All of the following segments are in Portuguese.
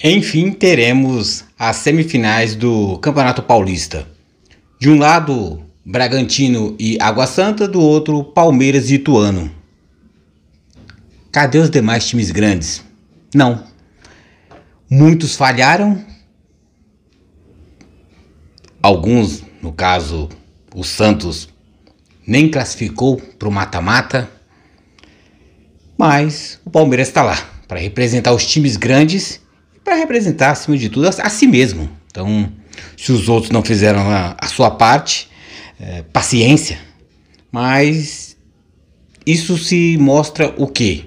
Enfim, teremos as semifinais do Campeonato Paulista. De um lado, Bragantino e Água Santa, do outro, Palmeiras e Ituano. Cadê os demais times grandes? Não. Muitos falharam. Alguns, no caso, o Santos, nem classificou para o mata-mata. Mas o Palmeiras está lá para representar os times grandes e para representar, acima de tudo, a si mesmo. Então, se os outros não fizeram a sua parte, paciência. Mas isso se mostra o quê?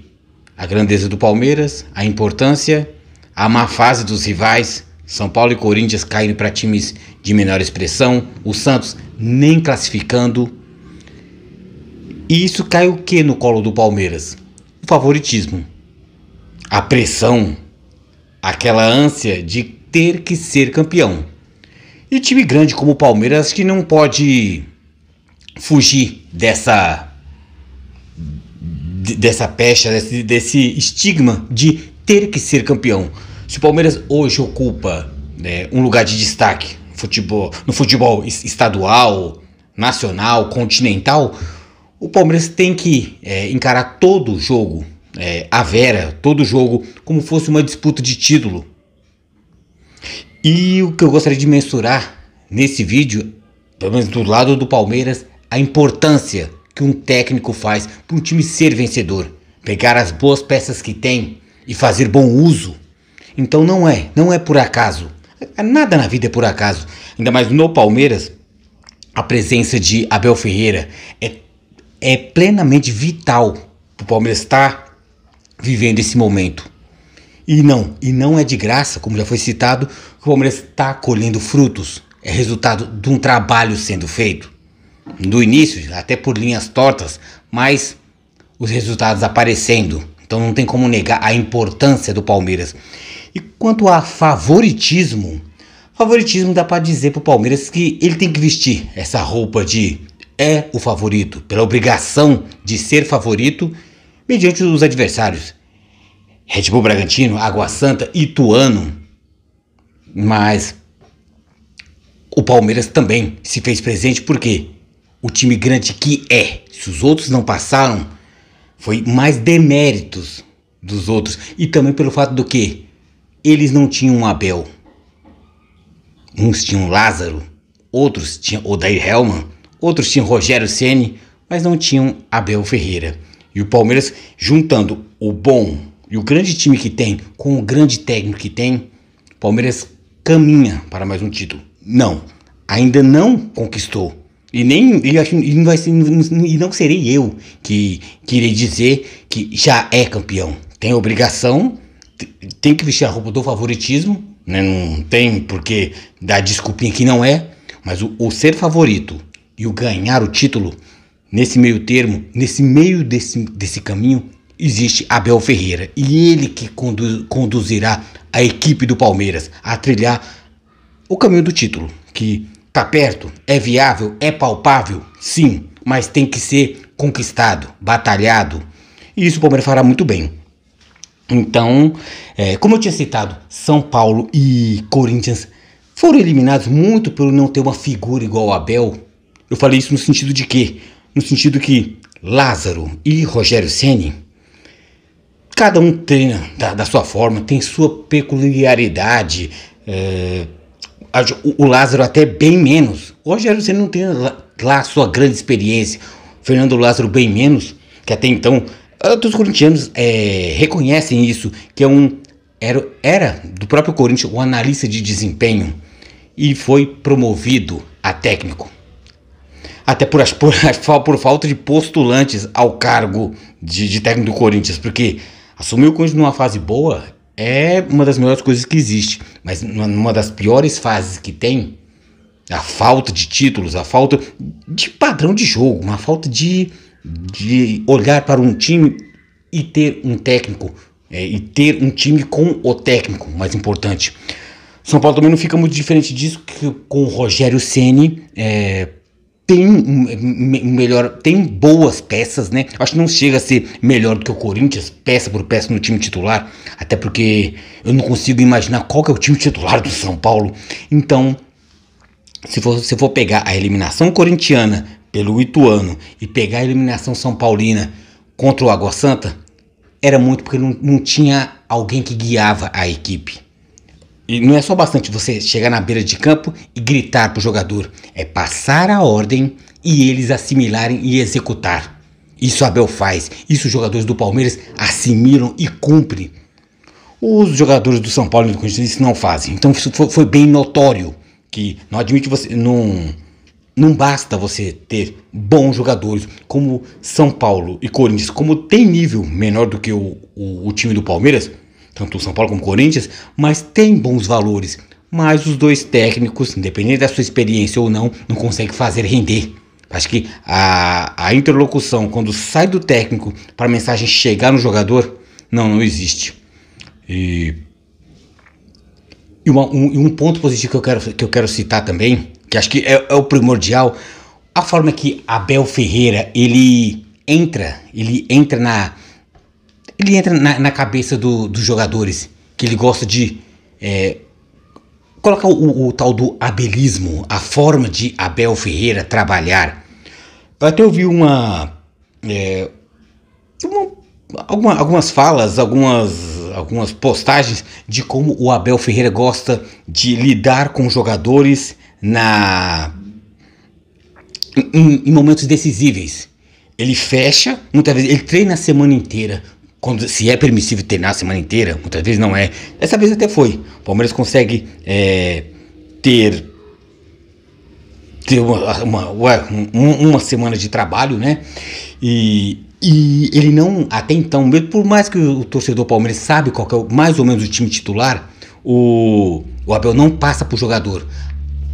A grandeza do Palmeiras, a importância, a má fase dos rivais. São Paulo e Corinthians caindo para times de menor expressão. O Santos nem classificando. E isso cai o que no colo do Palmeiras? O favoritismo, a pressão, aquela ânsia de ter que ser campeão. E time grande como o Palmeiras que não pode fugir dessa pecha, desse estigma de ter que ser campeão. Se o Palmeiras hoje ocupa um lugar de destaque no futebol estadual, nacional, continental, o Palmeiras tem que encarar todo o jogo, todo o jogo, como fosse uma disputa de título. E o que eu gostaria de mensurar nesse vídeo, pelo menos do lado do Palmeiras, a importância que um técnico faz para um time ser vencedor. Pegar as boas peças que tem e fazer bom uso. Então não é por acaso. Nada na vida é por acaso. Ainda mais no Palmeiras, a presença de Abel Ferreira é plenamente vital para o Palmeiras estar vivendo esse momento. E não é de graça, como já foi citado, que o Palmeiras está colhendo frutos. É resultado de um trabalho sendo feito. Do início, até por linhas tortas, mas os resultados aparecendo. Então não tem como negar a importância do Palmeiras. E quanto a favoritismo dá para dizer para o Palmeiras que ele tem que vestir essa roupa de o favorito, pela obrigação de ser favorito mediante os adversários. Red Bull Bragantino, Água Santa, Ituano. Mas o Palmeiras também se fez presente porque o time grande que se os outros não passaram, foi mais deméritos dos outros. E também pelo fato do que eles não tinham um Abel. Uns tinham Lázaro, outros tinham Odair Hellmann, outros tinham Rogério Ceni, mas não tinham Abel Ferreira. E o Palmeiras, juntando o bom e o grande time que tem com o grande técnico que tem, o Palmeiras caminha para mais um título. Não, ainda não conquistou. E não serei eu que irei dizer que já é campeão. Tem a obrigação, tem que vestir a roupa do favoritismo, né? Não tem porque dar desculpinha que não é, mas o ser favorito e o ganhar o título, nesse meio termo, nesse meio desse caminho, existe Abel Ferreira. E ele que conduzirá a equipe do Palmeiras a trilhar o caminho do título, que tá perto, é viável, é palpável, sim, mas tem que ser conquistado, batalhado. E isso o Palmeiras fará muito bem. Então, como eu tinha citado, São Paulo e Corinthians foram eliminados muito por não ter uma figura igual ao Abel. Eu falei isso no sentido de quê? No sentido que Lázaro e Rogério Ceni, cada um treina da sua forma, tem sua peculiaridade. O Lázaro até bem menos. O Rogério Ceni não tem lá a sua grande experiência. O Fernando Lázaro bem menos, que até então os corintianos reconhecem isso, que era do próprio Corinthians um analista de desempenho e foi promovido a técnico. Até por falta de postulantes ao cargo de técnico do Corinthians, porque assumir o Corinthians numa fase boa é uma das melhores coisas que existe, mas numa das piores fases que tem, a falta de títulos, a falta de padrão de jogo, uma falta de olhar para um time e ter um técnico, e ter um time com o técnico, mais importante. São Paulo também não fica muito diferente disso, que com o Rogério Ceni tem melhor, tem boas peças, né? Acho que não chega a ser melhor do que o Corinthians, peça por peça no time titular, até porque eu não consigo imaginar qual que é o time titular do São Paulo. Então, se for pegar a eliminação corintiana pelo Ituano e pegar a eliminação São Paulina contra o Água Santa, era muito porque não tinha alguém que guiava a equipe. E não é só bastante você chegar na beira de campo e gritar pro jogador, é passar a ordem e eles assimilarem e executar. Isso Abel faz, isso os jogadores do Palmeiras assimilam e cumprem. Os jogadores do São Paulo e do Corinthians isso não fazem. Então isso foi bem notório que não admite você, não basta você ter bons jogadores como São Paulo e Corinthians, como tem nível menor do que o time do Palmeiras, tanto o São Paulo como o Corinthians, mas tem bons valores. Mas os dois técnicos, independente da sua experiência ou não conseguem fazer render. Acho que a interlocução, quando sai do técnico para a mensagem chegar no jogador, não existe. E um ponto positivo que eu quero citar também, que acho que é o primordial, a forma que Abel Ferreira ele entra na cabeça dos jogadores, que ele gosta de colocar o tal do abelismo, a forma de Abel Ferreira trabalhar. Eu até ouvi algumas falas, algumas postagens de como o Abel Ferreira gosta de lidar com jogadores em momentos decisíveis. Ele fecha, muitas vezes ele treina a semana inteira, se é permissível treinar a semana inteira, muitas vezes não é. Dessa vez até foi. O Palmeiras consegue ter uma semana de trabalho, né? E ele não, até então, mesmo por mais que o torcedor Palmeiras sabe qual que é mais ou menos o time titular, o Abel não passa pro jogador.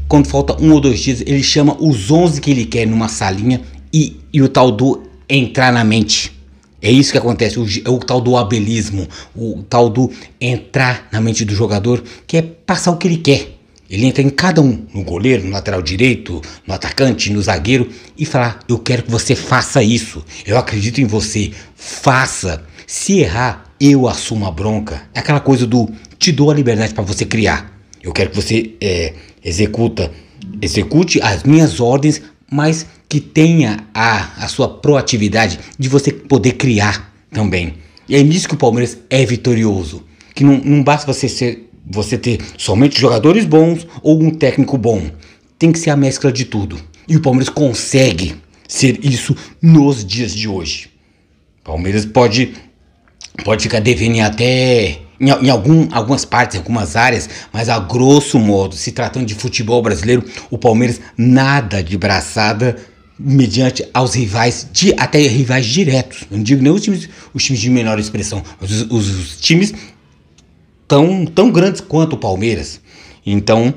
Quando falta 1 ou 2 dias, ele chama os 11 que ele quer numa salinha e o tal do entrar na mente. É isso que acontece, o tal do abelismo, o tal do entrar na mente do jogador, que é passar o que ele quer. Ele entra em cada um, no goleiro, no lateral direito, no atacante, no zagueiro, e falar, eu quero que você faça isso, eu acredito em você, faça. Se errar, eu assumo a bronca. É aquela coisa do, te dou a liberdade para você criar. Eu quero que você execute as minhas ordens, mas que tenha a sua proatividade de você poder criar também. E é nisso que o Palmeiras é vitorioso. Que não basta você ter somente jogadores bons ou um técnico bom. Tem que ser a mescla de tudo. E o Palmeiras consegue ser isso nos dias de hoje. O Palmeiras pode ficar devendo até em algumas partes, em algumas áreas, mas a grosso modo, se tratando de futebol brasileiro, o Palmeiras nada de braçada mediante aos rivais, até rivais diretos. Eu não digo nem os times de menor expressão, mas os times tão grandes quanto o Palmeiras. Então,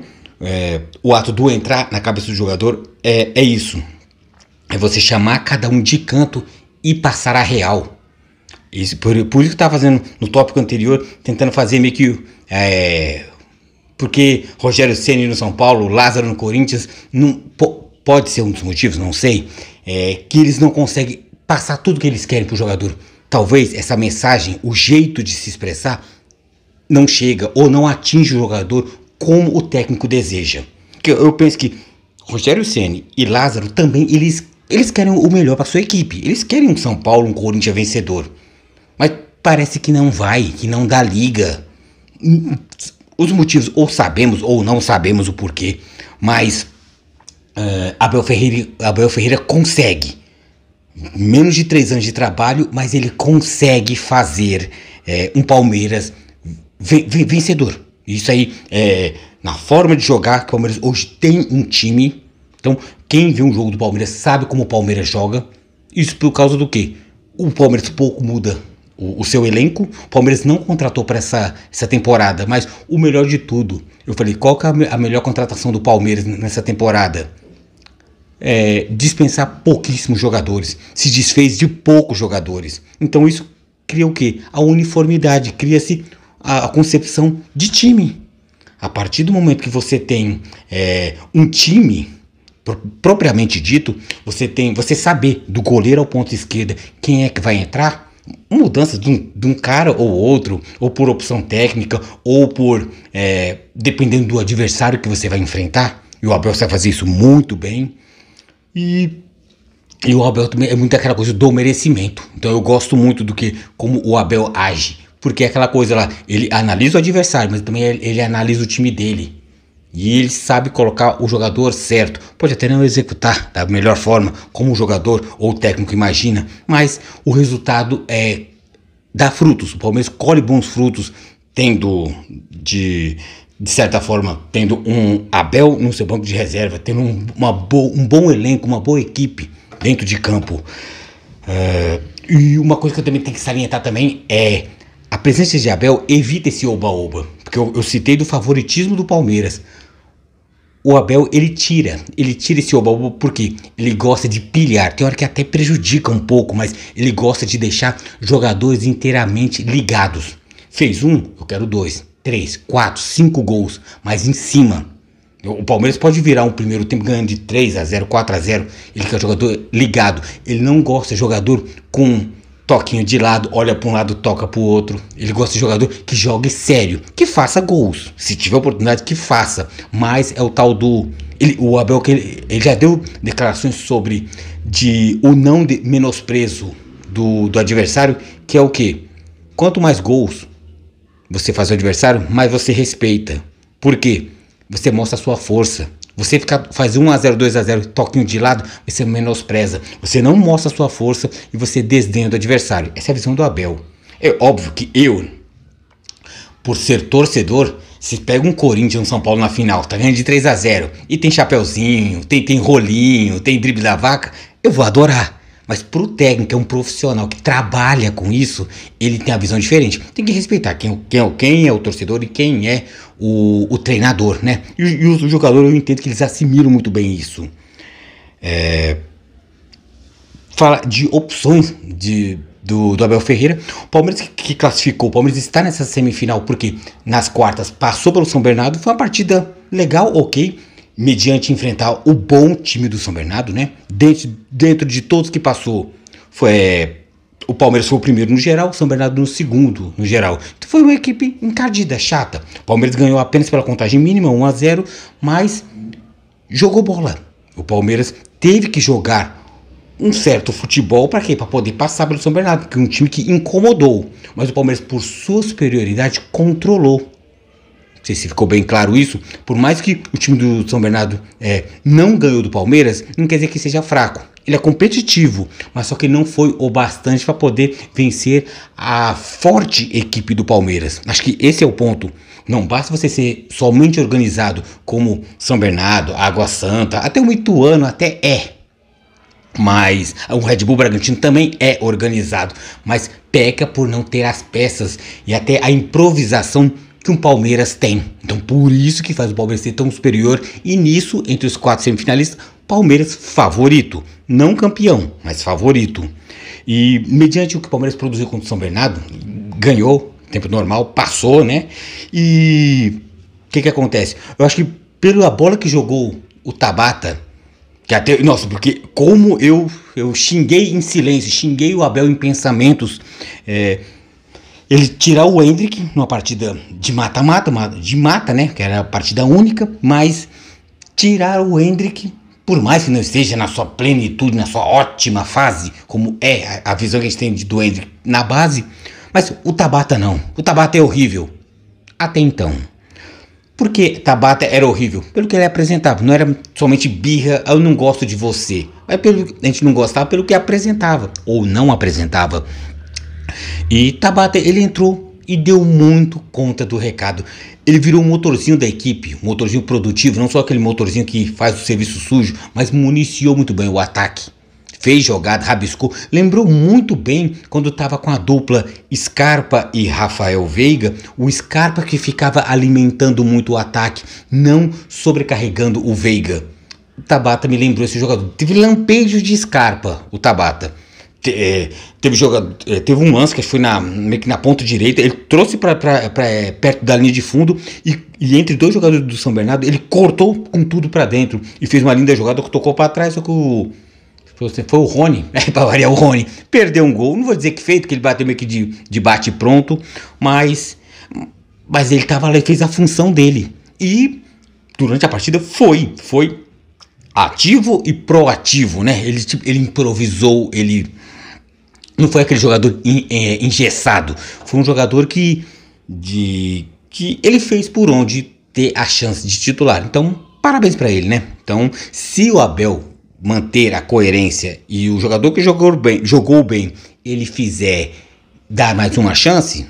o ato do entrar na cabeça do jogador é isso. É você chamar cada um de canto e passar a real. Isso, por isso que eu estava fazendo no tópico anterior, tentando fazer meio que... porque Rogério Ceni no São Paulo, Lázaro no Corinthians, pode ser um dos motivos, não sei, que eles não conseguem passar tudo que eles querem para o jogador. Talvez essa mensagem, o jeito de se expressar, não chega ou não atinge o jogador como o técnico deseja. Eu penso que Rogério Ceni e Lázaro também, eles querem o melhor para sua equipe. Eles querem um São Paulo, um Corinthians vencedor. Mas parece que não vai, que não dá liga. Os motivos ou sabemos ou não sabemos o porquê, mas Abel Ferreira consegue. Menos de 3 anos de trabalho, mas ele consegue fazer um Palmeiras vencedor. Isso aí, na forma de jogar, que o Palmeiras hoje tem um time. Então, quem vê um jogo do Palmeiras sabe como o Palmeiras joga. Isso por causa do quê? O Palmeiras pouco muda o seu elenco. O Palmeiras não contratou para essa temporada, mas o melhor de tudo, eu falei, qual que é a melhor contratação do Palmeiras nessa temporada? Dispensar pouquíssimos jogadores, se desfez de poucos jogadores. Então isso cria o quê? A uniformidade, cria-se a concepção de time. A partir do momento que você tem um time, propriamente dito, você saber do goleiro ao ponto esquerda quem é que vai entrar. Mudanças de um cara ou outro, ou por opção técnica, ou por dependendo do adversário que você vai enfrentar. E o Abel sabe fazer isso muito bem. E o Abel também é muito aquela coisa do merecimento. Então eu gosto muito como o Abel age. Porque é aquela coisa lá, ele analisa o adversário, mas também ele analisa o time dele. E ele sabe colocar o jogador certo. Pode até não executar da melhor forma, como o jogador ou o técnico imagina, mas o resultado dá frutos. O Palmeiras colhe bons frutos, tendo, de certa forma, tendo um Abel no seu banco de reserva, tendo um bom elenco, uma boa equipe dentro de campo. E uma coisa que eu também tenho que salientar também é a presença de Abel evita esse oba-oba. Porque eu citei do favoritismo do Palmeiras. O Abel, ele tira esse oba-oba porque ele gosta de pilhar. Tem hora que até prejudica um pouco, mas ele gosta de deixar jogadores inteiramente ligados. Fez um, eu quero 2, 3, 4, 5 gols, mas em cima. O Palmeiras pode virar um primeiro tempo ganhando de 3-0, 4-0. Ele quer jogador ligado. Ele não gosta de jogador com toquinho de lado, olha para um lado, toca para o outro. Ele gosta de jogador que jogue sério, que faça gols. Se tiver oportunidade, que faça. Mas é o tal do... o Abel, ele já deu declarações sobre o não menosprezo do adversário, que é o quê? Quanto mais gols você faz o adversário, mais você respeita. Por quê? Você mostra a sua força. Você faz 1-0, 2-0, toquinho de lado, você menospreza. Você não mostra a sua força e você desdenha do adversário. Essa é a visão do Abel. É óbvio que eu, por ser torcedor, se pega um Corinthians e um São Paulo na final, tá ganhando de 3-0, e tem chapeuzinho, tem rolinho, tem drible da vaca, eu vou adorar. Mas pro técnico, que é um profissional que trabalha com isso, ele tem a visão diferente. Tem que respeitar quem é o torcedor e quem é o treinador, né? E os jogadores, eu entendo que eles assimilam muito bem isso. Fala de opções do Abel Ferreira. O Palmeiras que classificou, o Palmeiras está nessa semifinal porque nas quartas passou pelo São Bernardo. Foi uma partida legal, ok, mediante enfrentar o bom time do São Bernardo, né? Dentro de todos que passou, o Palmeiras foi o primeiro no geral, o São Bernardo no segundo no geral. Então foi uma equipe encardida, chata. O Palmeiras ganhou apenas pela contagem mínima, 1-0, mas jogou bola. O Palmeiras teve que jogar um certo futebol para quê? Para poder passar pelo São Bernardo, que é um time que incomodou. Mas o Palmeiras, por sua superioridade, controlou. Não sei se ficou bem claro isso. Por mais que o time do São Bernardo não ganhou do Palmeiras, não quer dizer que seja fraco. Ele é competitivo, mas só que não foi o bastante para poder vencer a forte equipe do Palmeiras. Acho que esse é o ponto. Não basta você ser somente organizado como São Bernardo, Água Santa, até o Ituano até mas o Red Bull Bragantino também é organizado, mas peca por não ter as peças e até a improvisação que um Palmeiras tem. Então por isso que faz o Palmeiras ser tão superior, e nisso, entre os 4 semifinalistas, Palmeiras favorito, não campeão, mas favorito. E mediante o que o Palmeiras produziu contra o São Bernardo, ganhou, tempo normal, passou, né? E o que acontece? Eu acho que pela bola que jogou o Tabata, que até, nossa, porque como eu xinguei em silêncio, xinguei o Abel em pensamentos, ele tirar o Endrick numa partida de mata-mata, né, que era a partida única, mas tirar o Endrick, por mais que não esteja na sua plenitude, na sua ótima fase, como é a visão que a gente tem do Endrick na base, mas o Tabata não, o Tabata é horrível, até então. Por que Tabata era horrível? Pelo que ele apresentava, não era somente birra, eu não gosto de você, mas a gente não gostava pelo que apresentava, ou não apresentava. E Tabata, ele entrou e deu muito conta do recado. Ele virou um motorzinho da equipe, um motorzinho produtivo, não só aquele motorzinho que faz o serviço sujo, mas municiou muito bem o ataque. Fez jogada, rabiscou, lembrou muito bem quando estava com a dupla Scarpa e Rafael Veiga, o Scarpa que ficava alimentando muito o ataque, não sobrecarregando o Veiga. O Tabata me lembrou esse jogador, teve lampejos de Scarpa, o Tabata. teve um lance que foi meio que na ponta direita, ele trouxe para perto da linha de fundo e entre dois jogadores do São Bernardo, ele cortou com tudo para dentro e fez uma linda jogada que tocou para trás, só que foi o Rony, para variar o Rony, perdeu um gol, não vou dizer que feito, que ele bateu meio que de bate pronto, mas ele tava lá e fez a função dele, e durante a partida foi ativo e proativo, né? Ele improvisou, ele não foi aquele jogador engessado, foi um jogador que ele fez por onde ter a chance de titular. Então, parabéns para ele, né? Então, se o Abel manter a coerência e o jogador que jogou bem, ele fizer dar mais uma chance,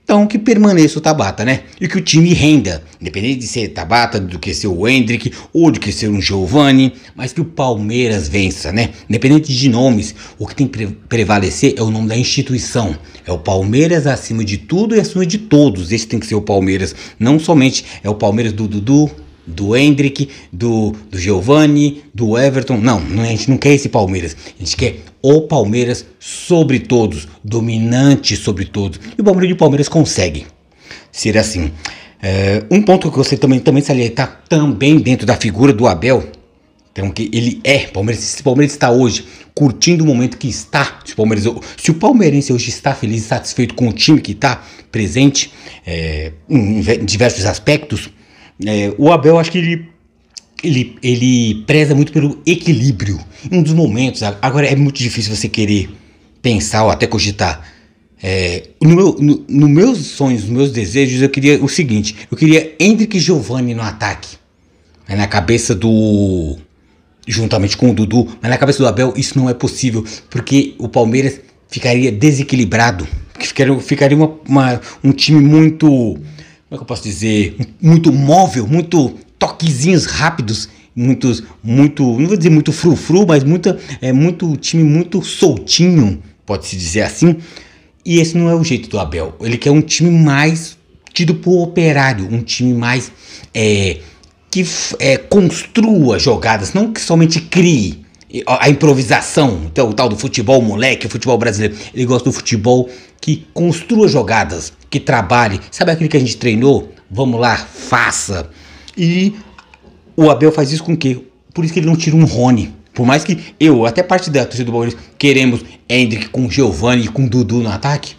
então que permaneça o Tabata, né? E que o time renda, independente de ser Tabata, do que ser o Endrick ou de que ser um Giovani, mas que o Palmeiras vença, né? Independente de nomes, o que tem que prevalecer é o nome da instituição. É o Palmeiras acima de tudo e acima de todos. Esse tem que ser o Palmeiras. Não somente é o Palmeiras do Dudu, do Endrick, do Giovani, do Everton. Não, a gente não quer esse Palmeiras. A gente quer o Palmeiras sobre todos, dominante sobre todos. E o Palmeiras consegue ser assim. Um ponto que você também salientar também dentro da figura do Abel, então que ele se o Palmeiras está hoje curtindo o momento que está, se o palmeirense hoje está feliz e satisfeito com o time que está presente em diversos aspectos, o Abel, acho que ele preza muito pelo equilíbrio em um dos momentos. Agora é muito difícil você querer pensar ou até cogitar. Nos meus sonhos, nos meus desejos, eu queria o seguinte: eu queria Endrick e Giovani no ataque, na cabeça juntamente com o Dudu, mas na cabeça do Abel isso não é possível, porque o Palmeiras ficaria desequilibrado, ficaria um time muito, como é que eu posso dizer, muito móvel, muito toquezinhos rápidos, muito, não vou dizer muito frufru, mas muito time muito soltinho, pode-se dizer assim. E esse não é o jeito do Abel. Ele quer um time mais tido por operário, um time mais que construa jogadas, não que somente crie a improvisação, então, o tal do futebol moleque, o futebol brasileiro. Ele gosta do futebol que construa jogadas, que trabalhe. Sabe aquilo que a gente treinou? Vamos lá, faça. E o Abel faz isso com o quê? Por isso que ele não tira um Rony. Por mais que até parte da torcida do Palmeiras, queremos Endrick com Giovani e com Dudu no ataque,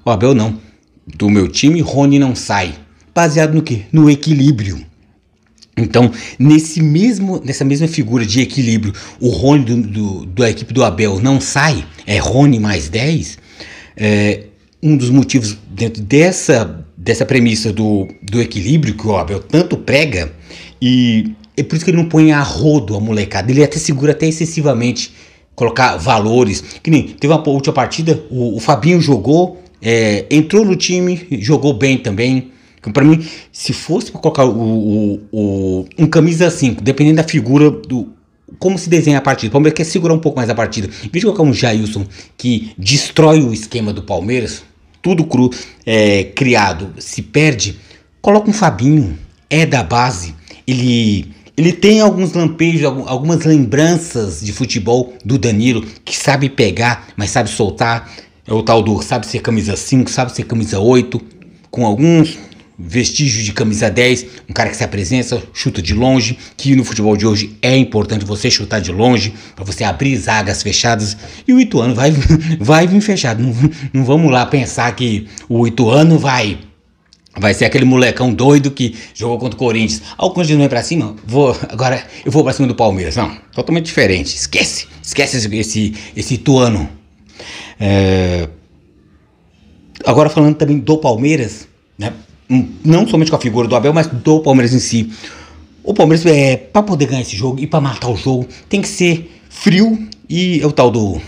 o Abel não. Do meu time, Rony não sai. Baseado no quê? No equilíbrio. Então, nessa mesma figura de equilíbrio, o Rony da equipe do Abel não sai, é Rony mais 10, um dos motivos dentro dessa premissa do equilíbrio que o Abel tanto prega, e é por isso que ele não põe a rodo a molecada, ele até segura até excessivamente, colocar valores, que nem teve uma última partida, o Fabinho jogou, entrou no time, jogou bem também. Para mim, se fosse para colocar um camisa 5, dependendo da figura como se desenha a partida, o Palmeiras quer segurar um pouco mais a partida, em vez de colocar um Jailson que destrói o esquema do Palmeiras, tudo cru, criado, se perde, coloca um Fabinho, da base, ele tem alguns lampejos, algumas lembranças de futebol do Danilo, que sabe pegar, mas sabe soltar, é o tal do sabe ser camisa 5, sabe ser camisa 8, com alguns vestígios de camisa 10, um cara que se apresenta, chuta de longe, que no futebol de hoje é importante você chutar de longe, para você abrir zagas fechadas, e o Ituano vai vir fechado, não vamos lá pensar que o Ituano vai ser aquele molecão doido que jogou contra o Corinthians. O Corinthians não é pra cima, agora eu vou pra cima do Palmeiras. Não, totalmente diferente, esquece esse Ituano. Agora falando também do Palmeiras, né? Não somente com a figura do Abel, mas do Palmeiras em si. O Palmeiras, para poder ganhar esse jogo e para matar o jogo, tem que ser frio, e é o tal do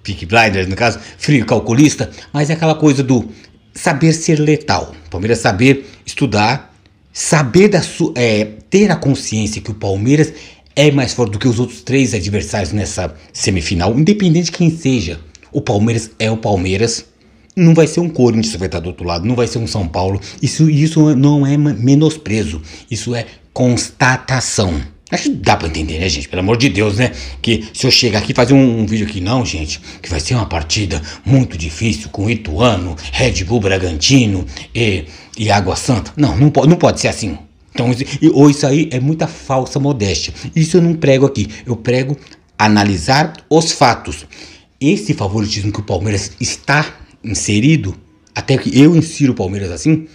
Peaky Blinders, no caso, frio calculista, mas é aquela coisa do saber ser letal. O Palmeiras saber estudar, saber ter a consciência que o Palmeiras é mais forte do que os outros 3 adversários nessa semifinal, independente de quem seja. O Palmeiras é o Palmeiras. Não vai ser um Corinthians que vai estar do outro lado, não vai ser um São Paulo. Isso não é menosprezo, isso é constatação. Acho que dá pra entender, né, gente? Pelo amor de Deus, né? Que se eu chegar aqui e fazer um vídeo aqui, não, gente, que vai ser uma partida muito difícil com Ituano, Red Bull Bragantino e Água Santa. Não, não pode ser assim. Então, ou isso aí é muita falsa modéstia. Isso eu não prego aqui. Eu prego analisar os fatos. Esse favoritismo que o Palmeiras está inserido, até que eu insiro o Palmeiras assim,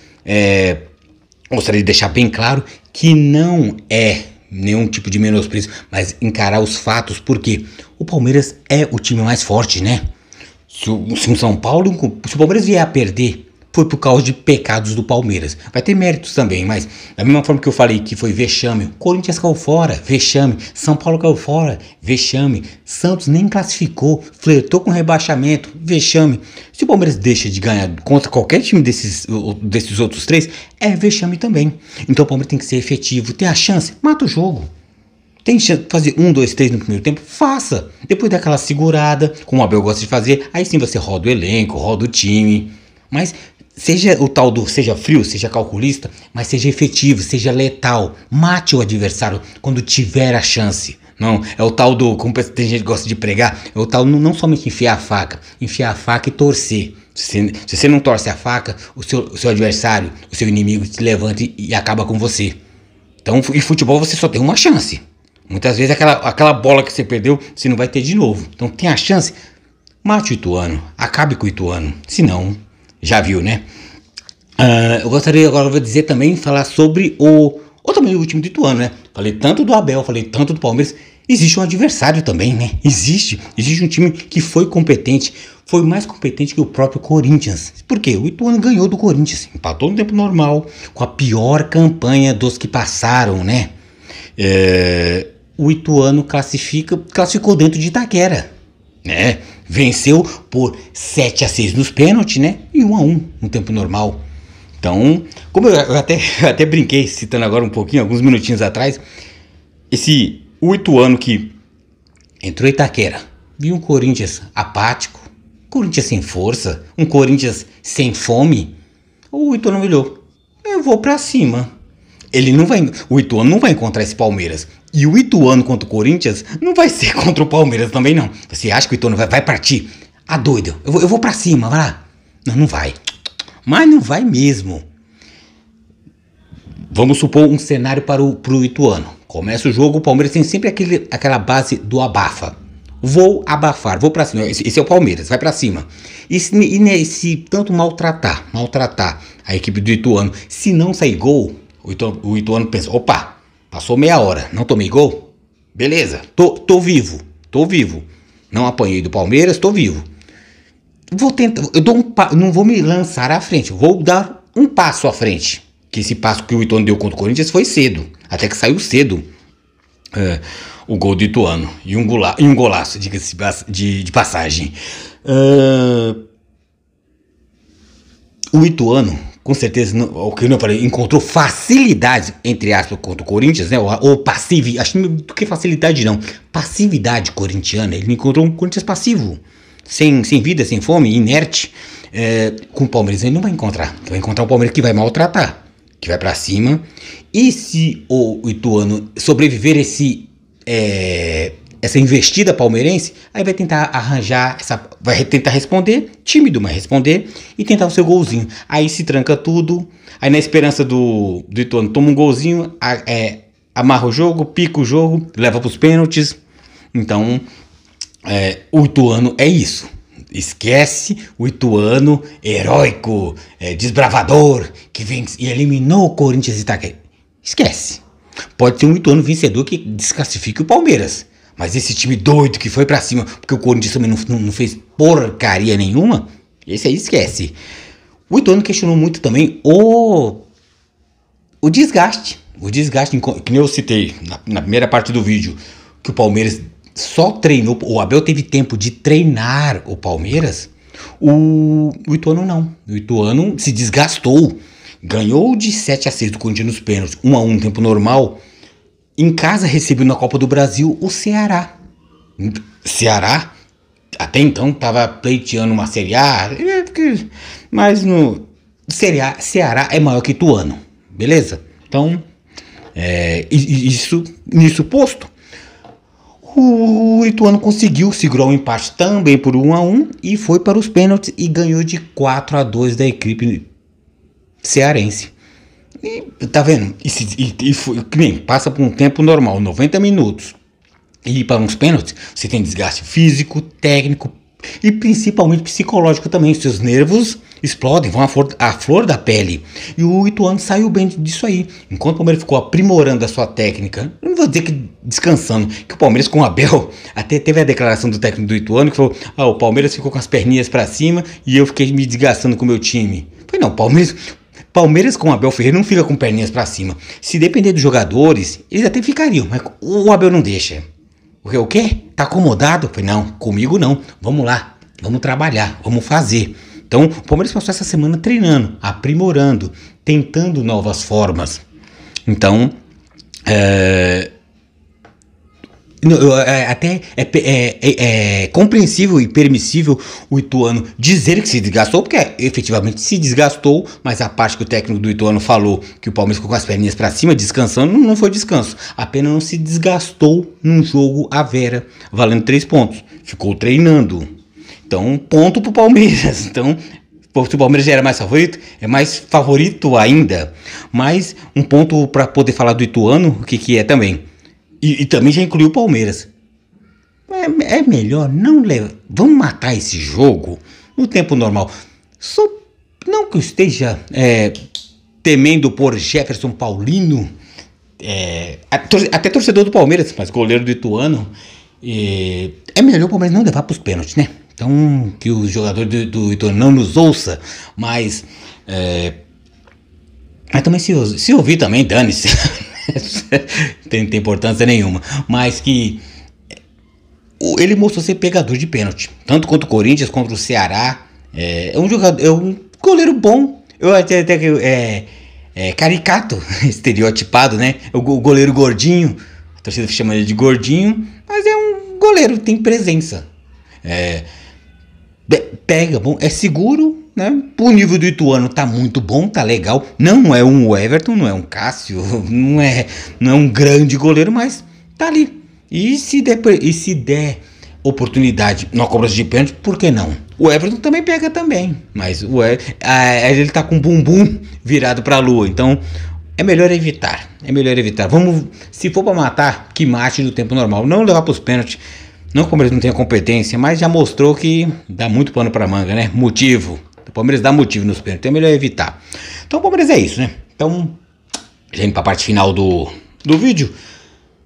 gostaria de deixar bem claro que não é nenhum tipo de menosprezo, mas encarar os fatos, porque o Palmeiras é o time mais forte, né? Se o São Paulo, se o Palmeiras vier a perder, foi por causa de pecados do Palmeiras. Vai ter méritos também, mas da mesma forma que eu falei que foi vexame, Corinthians caiu fora, vexame, São Paulo caiu fora, vexame, Santos nem classificou, flertou com rebaixamento, vexame. Se o Palmeiras deixa de ganhar contra qualquer time desses outros três, é vexame também. Então o Palmeiras tem que ser efetivo, tem a chance, mata o jogo. Tem chance de fazer 1, 2, 3 no primeiro tempo? Faça. Depois daquela segurada, como o Abel gosta de fazer, aí sim você roda o elenco, roda o time. Mas seja o tal do, seja frio, seja calculista, mas seja efetivo, seja letal. Mate o adversário quando tiver a chance. Não, é o tal do, como tem gente que gosta de pregar, é o tal não somente enfiar a faca e torcer. Se você não torce a faca, o seu adversário, o seu inimigo se levanta e acaba com você. Então, em futebol você só tem uma chance. Muitas vezes aquela bola que você perdeu, você não vai ter de novo. Então tem a chance, mate o Ituano, acabe com o Ituano. Se não, já viu, né? Eu gostaria agora de dizer também, falar sobre também o time do Ituano, né? Falei tanto do Abel, falei tanto do Palmeiras. Existe um adversário também, né? Existe um time que foi competente, foi mais competente que o próprio Corinthians. Por quê? O Ituano ganhou do Corinthians, empatou no tempo normal, com a pior campanha dos que passaram, né? O Ituano classificou dentro de Itaquera, né? Venceu por 7-6 nos pênaltis, né? E 1-1 no tempo normal. Então, como eu até brinquei, citando agora um pouquinho, alguns minutinhos atrás, o Ituano que entrou em Itaquera, viu um Corinthians apático, Corinthians sem força, um Corinthians sem fome, o Ituano olhou, eu vou pra cima. O Ituano não vai encontrar esse Palmeiras. E o Ituano contra o Corinthians não vai ser contra o Palmeiras também, não. Você acha que o Ituano vai partir? Ah, doido, eu vou pra cima, vai lá. Não vai. Mas não vai mesmo. Vamos supor um cenário pro Ituano. Começa o jogo, o Palmeiras tem sempre aquela base do abafa. Vou abafar, vou pra cima. Esse é o Palmeiras, vai pra cima. E se tanto maltratar a equipe do Ituano, se não sair gol, o Ituano pensa, opa, passou meia hora, não tomei gol? Beleza, tô vivo. Não apanhei do Palmeiras, tô vivo. Vou tentar, não vou me lançar à frente, vou dar um passo à frente. Que esse passo que o Ituano deu contra o Corinthians foi cedo, até que saiu cedo o gol do Ituano. E um golaço, diga-se de passagem. O Ituano, com certeza, o que eu falei, encontrou facilidade, entre aspas, contra o Corinthians, né? Ou passividade, acho que facilidade não, passividade corintiana. Ele encontrou um Corinthians passivo, sem vida, sem fome, inerte. Com o Palmeiras ele não vai encontrar. Vai encontrar o Palmeiras que vai maltratar, que vai pra cima. E se o Ituano sobreviver essa investida palmeirense, aí vai tentar arranjar, vai tentar responder, tímido, mas responder, e tentar o seu golzinho. Aí se tranca tudo, aí na esperança do Ituano toma um golzinho, amarra o jogo, pica o jogo, leva pros pênaltis. Então, o Ituano é isso. Esquece o Ituano heróico, desbravador, que vem e eliminou o Corinthians e Itaquera. Esquece. Pode ser um Ituano vencedor que desclassifique o Palmeiras. Mas esse time doido que foi pra cima, porque o Corinthians também não fez porcaria nenhuma, esse aí esquece. O Ituano questionou muito também o desgaste. O desgaste, que nem eu citei na primeira parte do vídeo, que o Palmeiras só treinou, o Abel teve tempo de treinar o Palmeiras, o Ituano não. O Ituano se desgastou. Ganhou de 7-6 do Corinthians nos pênaltis, 1-1 no tempo normal. Em casa recebeu na Copa do Brasil o Ceará. Ceará, até então, estava pleiteando uma Série A, mas no Ceará é maior que Ituano, beleza? Então, Nisso posto, o Ituano conseguiu segurar o empate também por 1-1 e foi para os pênaltis e ganhou de 4-2 da equipe cearense. E tá vendo? Passa por um tempo normal, 90 minutos. E para uns pênaltis, você tem desgaste físico, técnico e principalmente psicológico também. Seus nervos explodem, vão à flor da pele. E o Ituano saiu bem disso aí. Enquanto o Palmeiras ficou aprimorando a sua técnica, não vou dizer que descansando, que o Palmeiras com o Abel, até teve a declaração do técnico do Ituano que falou: o Palmeiras ficou com as perninhas para cima e eu fiquei me desgastando com o meu time. Falei, não, Palmeiras com o Abel Ferreira não fica com perninhas para cima. Se depender dos jogadores, eles até ficariam, mas o Abel não deixa. O quê? Tá acomodado? Falei, não, comigo não. Vamos lá, vamos trabalhar, vamos fazer. Então, o Palmeiras passou essa semana treinando, aprimorando, tentando novas formas. Então, até é compreensível e permissível o Ituano dizer que se desgastou, porque efetivamente se desgastou, mas a parte que o técnico do Ituano falou que o Palmeiras ficou com as perninhas para cima descansando, não foi descanso, apenas não se desgastou num jogo à vera, valendo 3 pontos, ficou treinando. Então, ponto pro Palmeiras. Então, se o Palmeiras já era mais favorito, é mais favorito ainda. Mas um ponto para poder falar do Ituano, o que é também. E também já incluiu o Palmeiras. É melhor não levar. Vamos matar esse jogo no tempo normal. Não que eu esteja temendo por Jefferson Paulino, até torcedor do Palmeiras, mas goleiro do Ituano. É melhor o Palmeiras não levar para os pênaltis, né? Então, que o jogador do Ituano não nos ouça, mas também se ouvir também, dane-se. Tem importância nenhuma, mas que ele mostrou ser pegador de pênalti, tanto contra o Corinthians, contra o Ceará. É um jogador, é um goleiro bom. Eu até caricato, estereotipado, né? O goleiro gordinho, a torcida chama ele de gordinho, mas é um goleiro, tem presença. Pega, bom, é seguro, né? O nível do Ituano tá muito bom, tá legal. Não é um Everton, não é um Cássio, não é um grande goleiro, mas tá ali. E se der oportunidade na cobrança de pênalti, por que não? O Everton também pega também, mas ele tá com o bumbum virado pra lua, então é melhor evitar. Vamos, se for pra matar, que mate no tempo normal, não levar pros pênaltis. Não que o Palmeiras não tenha competência, mas já mostrou que dá muito pano pra manga, né? Motivo. O Palmeiras dá motivo nos pênaltis, então é melhor evitar. Então o Palmeiras é isso, né? Então, já indo pra parte final do vídeo,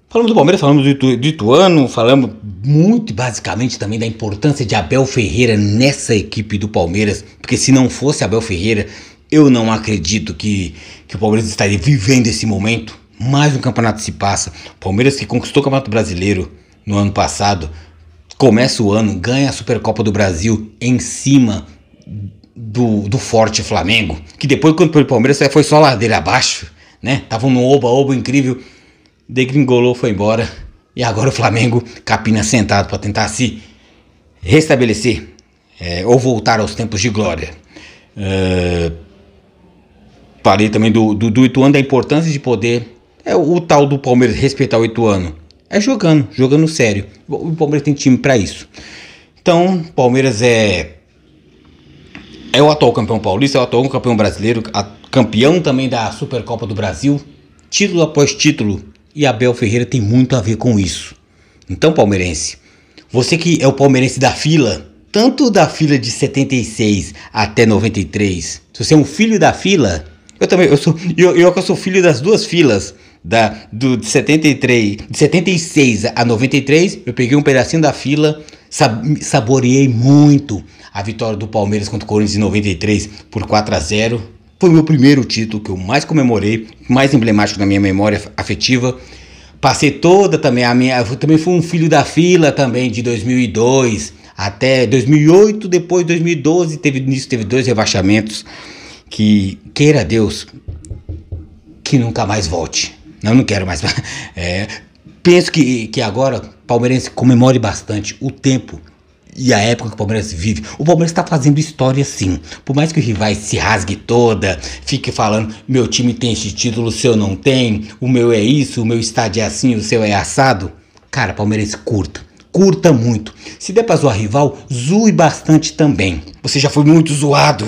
falamos do Palmeiras, falamos do Ituano, falamos muito basicamente também da importância de Abel Ferreira nessa equipe do Palmeiras, porque se não fosse Abel Ferreira, eu não acredito que o Palmeiras estaria vivendo esse momento. Mais um campeonato se passa. Palmeiras que conquistou o Campeonato Brasileiro no ano passado, começa o ano, ganha a Supercopa do Brasil em cima do forte Flamengo, que depois quando foi o Palmeiras foi só ladeira abaixo, né? Tava num oba-oba incrível, degringolou, foi embora, e agora o Flamengo capina sentado para tentar se restabelecer, ou voltar aos tempos de glória. Falei também do Ituano, da importância de poder, o tal do Palmeiras respeitar o Ituano. Jogando sério. O Palmeiras tem time pra isso. Então, Palmeiras é o atual campeão paulista, é o atual campeão brasileiro, campeão também da Supercopa do Brasil, título após título, e Abel Ferreira tem muito a ver com isso. Então, palmeirense, você que é o palmeirense da fila, tanto da fila de 76 até 93, se você é um filho da fila, eu sou filho das duas filas. De 76 a 93, eu peguei um pedacinho da fila, saboreei muito a vitória do Palmeiras contra o Corinthians em 93 por 4-0. Foi o meu primeiro título que eu mais comemorei, mais emblemático na minha memória afetiva. Passei toda também eu também fui um filho da fila também de 2002 até 2008, depois 2012 teve 2 rebaixamentos que, queira Deus, que nunca mais volte. Não quero mais. Penso que agora palmeirense comemore bastante o tempo e a época que o Palmeiras vive. O Palmeiras está fazendo história sim. Por mais que o rival se rasgue toda, fique falando, meu time tem esse título, o seu não tem, o meu é isso, o meu estádio é assim, o seu é assado. Cara, Palmeiras, curta muito. Se der pra zoar rival, zoe bastante também. Você já foi muito zoado.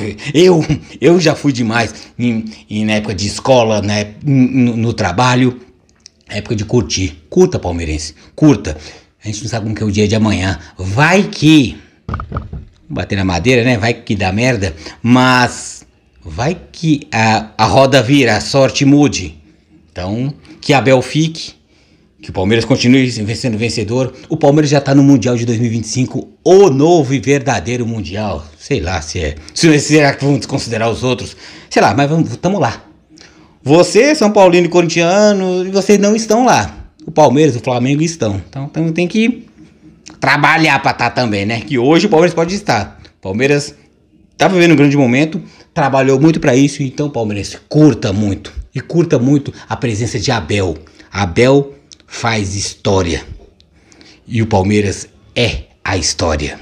Eu já fui demais na época de escola, no trabalho. Época de curtir. Curta, palmeirense. Curta. A gente não sabe como que é o dia de amanhã. Vai que... bater na madeira, né? Vai que dá merda. Mas... vai que a roda vira, a sorte mude. Então, que Abel fique. Que o Palmeiras continue sendo vencedor. O Palmeiras já tá no Mundial de 2025. O novo e verdadeiro Mundial. Sei lá se é. Será que vamos desconsiderar os outros? Sei lá, mas tamo lá. Você, São Paulino e corintiano, vocês não estão lá. O Palmeiras e o Flamengo estão. Então tem que trabalhar pra estar também, né? Que hoje o Palmeiras pode estar. O Palmeiras tá vivendo um grande momento, trabalhou muito pra isso. Então, Palmeiras, curta muito. E curta muito a presença de Abel. Abel faz história. E o Palmeiras é a história.